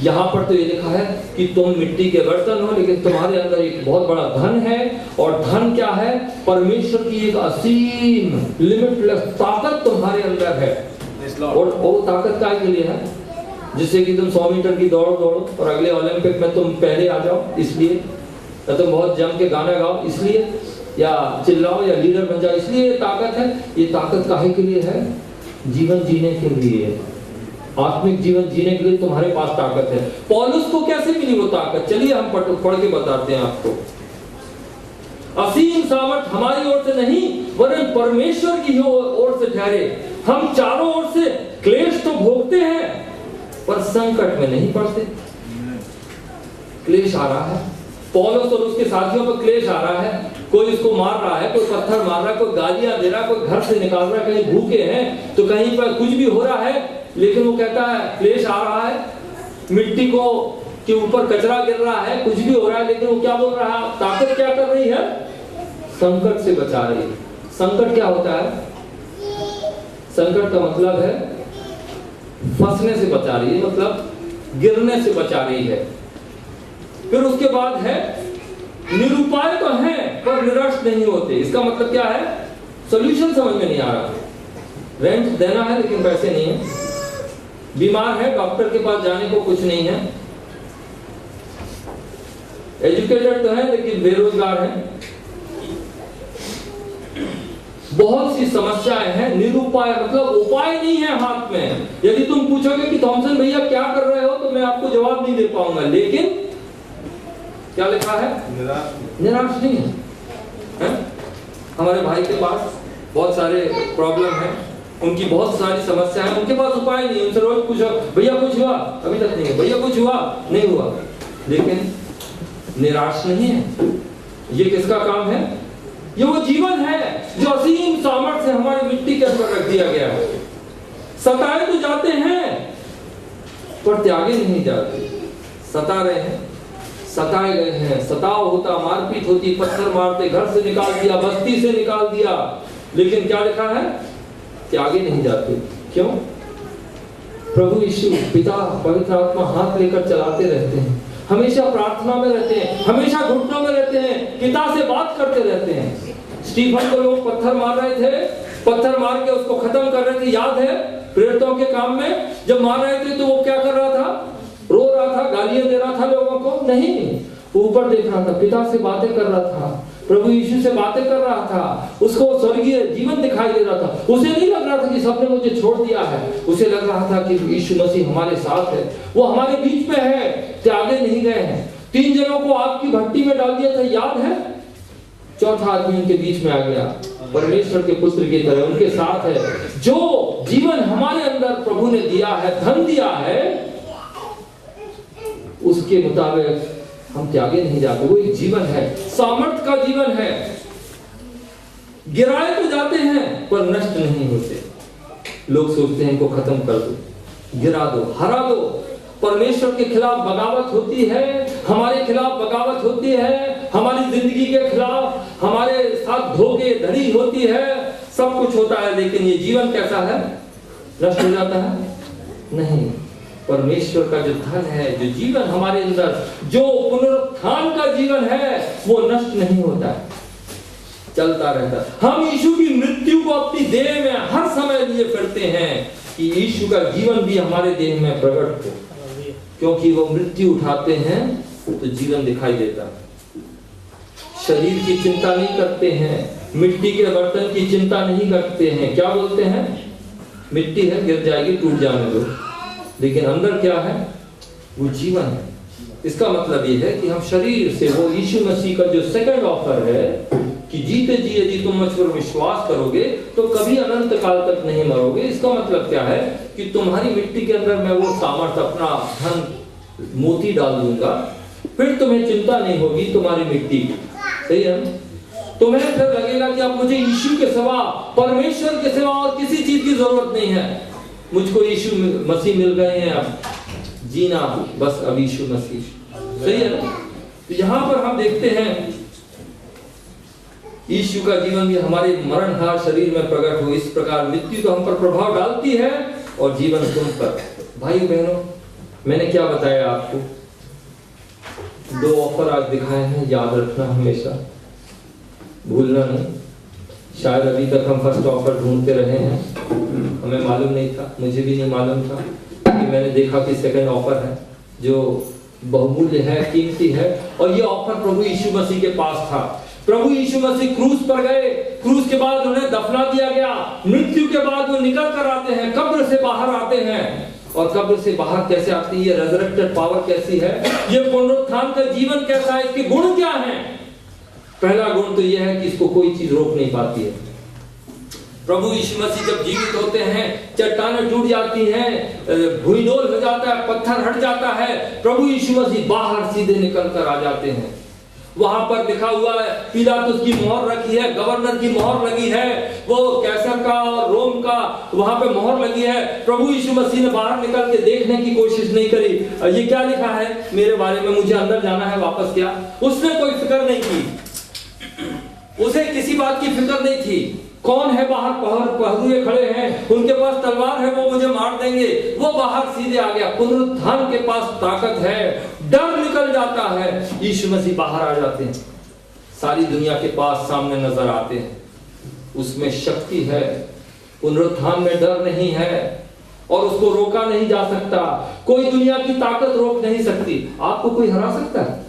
यहाँ पर तो ये लिखा है कि तुम मिट्टी के बर्तन हो, लेकिन तुम्हारे अंदर एक बहुत बड़ा धन है। और धन क्या है? परमेश्वर की एक असीम लिमिटलेस ताकत तुम्हारे अंदर है। और वो ताकत काय के लिए है? जिससे कि तुम 100 मीटर की दौड़ दौड़ो और अगले ओलंपिक में तुम पहले आ जाओ, इसलिए। या तुम बहुत जम के गाना गाओ, इसलिए। या चिल्लाओ या लीडर बन जाओ, इसलिए ये ताकत है। ये ताकत काहे के लिए है? जीवन जीने के लिए, आत्मिक जीवन जीने के लिए तुम्हारे पास ताकत है। पौलुस को कैसे मिली वो ताकत? चलिए हम पढ़ के बताते हैं आपको। असीम सामर्थ हमारी ओर से नहीं वरन परमेश्वर की ओर से ठहरे। हम चारों ओर से क्लेश तो भोगते हैं पर संकट में नहीं पड़ते। क्लेश आ रहा है, पौलुस और उसके साथियों पर क्लेश आ रहा है। कोई उसको मार रहा है, कोई पत्थर मार रहा है, कोई गालियां दे रहा है, कोई घर से निकाल रहा है, कहीं भूखे हैं तो कहीं पर कुछ भी हो रहा है। लेकिन वो कहता है क्लेश आ रहा है, मिट्टी को के ऊपर कचरा गिर रहा है, कुछ भी हो रहा है, लेकिन वो क्या बोल रहा है? ताकत क्या कर रही है? संकट से बचा रही है। संकट क्या होता है? संकट का मतलब है फंसने से बचा रही है, मतलब गिरने से बचा रही है। फिर उसके बाद है निरुपाय तो है पर निराश नहीं होते। इसका मतलब क्या है? सॉल्यूशन समझ में नहीं आ रहा। रेंट देना है लेकिन पैसे नहीं है, बीमार है, डॉक्टर के पास जाने को कुछ नहीं है, एजुकेटेड तो है लेकिन बेरोजगार है, बहुत सी समस्याएं हैं। निरुपाय मतलब उपाय नहीं है हाथ में। यदि तुम पूछोगे कि थॉमसन भैया क्या कर रहे हो, तो मैं आपको जवाब नहीं दे पाऊंगा। लेकिन क्या लिखा है? निराश नहीं है। हमारे भाई के पास बहुत सारे प्रॉब्लम है, उनकी बहुत सारी समस्या है, उनके पास उपाय नहीं। उनसे रोज पूछो भैया कुछ हुआ? अभी तक नहीं है। भैया कुछ हुआ? नहीं हुआ। लेकिन निराश नहीं है। ये किसका काम है? ये वो जीवन है जो असीम सामर्थ्य से हमारी मिट्टी के अंदर रख दिया गया है। सताए तो जाते हैं पर त्यागे नहीं जाते। सता रहे हैं, सताए गए हैं, सताव होता, मारपीट होती, पत्थर मारते, घर से निकाल दिया, बस्ती से निकाल दिया, लेकिन क्या लिखा है? त्यागे नहीं जाते। क्यों? प्रभु यीशु पिता पवित्र आत्मा हाथ लेकर चलाते रहते हैं, हमेशा प्रार्थना में रहते हैं, हमेशा घुटनों में रहते हैं, पिता से बात करते रहते हैं। स्टीफन को लोग पत्थर मार रहे थे, पत्थर मार के उसको खत्म कर रहे थे। याद है प्रेरितों के काम में जब मार रहे थे तो वो क्या कर रहा था? रो रहा था, गालियां दे रहा था लोगों को? नहीं, ऊपर देख रहा था, पिता से बातें कर रहा था, प्रभु यीशु से बातें कर रहा था, उसको स्वर्गीय जीवन दिखाई दे रहा था। उसे नहीं लग रहा था कि सबने मुझे छोड़ दिया है, उसे लग रहा था कि यीशु मसीह हमारे साथ है, वो हमारे बीच में है, त्यागे नहीं गए हैं। 3 जनों को आग की भट्टी में डाल दिया था, याद है? चौथा आदमी उनके बीच में आ गया, परमेश्वर के पुत्र की तरह उनके साथ है। जो जीवन हमारे अंदर प्रभु ने दिया है, धन दिया है, उसके मुताबिक हम त्यागे नहीं जाते। वो एक जीवन है, सामर्थ का जीवन है। गिराए तो जाते हैं पर नष्ट नहीं होते। लोग सोचते हैं इनको खत्म कर दो, गिरा दो, हरा दो। परमेश्वर के खिलाफ बगावत होती है, हमारे खिलाफ बगावत होती है, हमारी जिंदगी के खिलाफ हमारे साथ धोखे धड़ी होती है, सब कुछ होता है। लेकिन ये जीवन कैसा है? नष्ट हो जाता है? नहीं। परमेश्वर का जो धन है, जो जीवन हमारे अंदर, जो पुनरुत्थान का जीवन है, वो नष्ट नहीं होता है, चलता रहता है। हम यीशु की मृत्यु को अपनी देह में हर समय लिए फिरते हैं कि यीशु का जीवन भी हमारे देह में प्रकट हो, क्योंकि वो मृत्यु उठाते हैं तो जीवन दिखाई देता है। शरीर की चिंता नहीं करते हैं, मिट्टी के बर्तन की चिंता नहीं करते हैं। क्या बोलते हैं? मिट्टी है, गिर जाएगी, टूट जाने दो। लेकिन अंदर क्या है? वो जीवन है। इसका मतलब ये है कि हम शरीर से वो यीशु मसीह का जो सेकंड ऑफर है कि जीते जी यदि तुम मुझ पर विश्वास करोगे तो कभी अनंत काल तक नहीं मरोगे। इसका मतलब क्या है कि तुम्हारी मिट्टी के अंदर मैं वो सामर्थ, अपना धन, मोती डाल दूंगा, फिर तुम्हें चिंता नहीं होगी तुम्हारी मिट्टी की। सही है? तुम्हें फिर लगेगा कि अब मुझे यीशु के सिवा, परमेश्वर के सिवा और किसी चीज की जरूरत नहीं है। मुझको यीशु मसीह मिल गए हैं, अब जीना बस अब यीशु मसीह। सही है ना? तो यहाँ पर हम देखते हैं यीशु का जीवन भी हमारे मरणहार शरीर में प्रकट हो। इस प्रकार मृत्यु तो हम पर प्रभाव डालती है और जीवन तुम पर। भाई बहनों, मैंने क्या बताया आपको? 2 ऑफर आज दिखाए हैं, याद रखना हमेशा, भूलना नहीं। शायद अभी तक हम फर्स्ट ऑफर ढूंढते रहे हैं, हमें मालूम नहीं था, मुझे भी नहीं मालूम था कि मैंने देखा कि सेकंड ऑफर है जो बहुमूल्य है, कीमती है, और ये ऑफर प्रभु यीशु मसीह के पास था। प्रभु यीशु मसीह क्रूस पर गए, क्रूस के बाद उन्हें दफना दिया गया, मृत्यु के बाद वो निकल कर आते हैं, कब्र से बाहर आते हैं। और कब्र से बाहर कैसे आती है? ये रेजरेक्टेड पावर कैसी है? ये पुनरुत्थान का जीवन कैसा है? इसके गुण क्या हैं? पहला गुण तो यह है कि इसको कोई चीज रोक नहीं पाती है। प्रभु यीशु मसीह जब जीवित होते हैं, चट्टानें टूट जाती हैं, भूइंडोल हो जाता है, पत्थर हट जाता है, प्रभु यीशु मसीह बाहर सीधे निकल कर आ जाते हैं। वहां पर लिखा हुआ है, पिलातुस की मोहर रखी है, गवर्नर की मोहर लगी है, वो कैसर का और रोम का वहां पे मोहर लगी है। प्रभु यीशु मसीह ने बाहर निकल के देखने की कोशिश नहीं करी। ये क्या लिखा है मेरे बारे में, मुझे अंदर जाना है वापस, क्या उसने कोई फिक्र नहीं की, उसे किसी बात की फिक्र नहीं थी। कौन है बाहर? पहरुए खड़े हैं, उनके पास तलवार है, वो मुझे मार देंगे। वो बाहर सीधे आ गया। पुनरुत्थान के पास ताकत है, डर निकल जाता है, यीशु मसीह बाहर आ जाते हैं, सारी दुनिया के पास सामने नजर आते हैं। उसमें शक्ति है, पुनरुत्थान में डर नहीं है और उसको रोका नहीं जा सकता। कोई दुनिया की ताकत रोक नहीं सकती। आपको कोई हरा सकता है?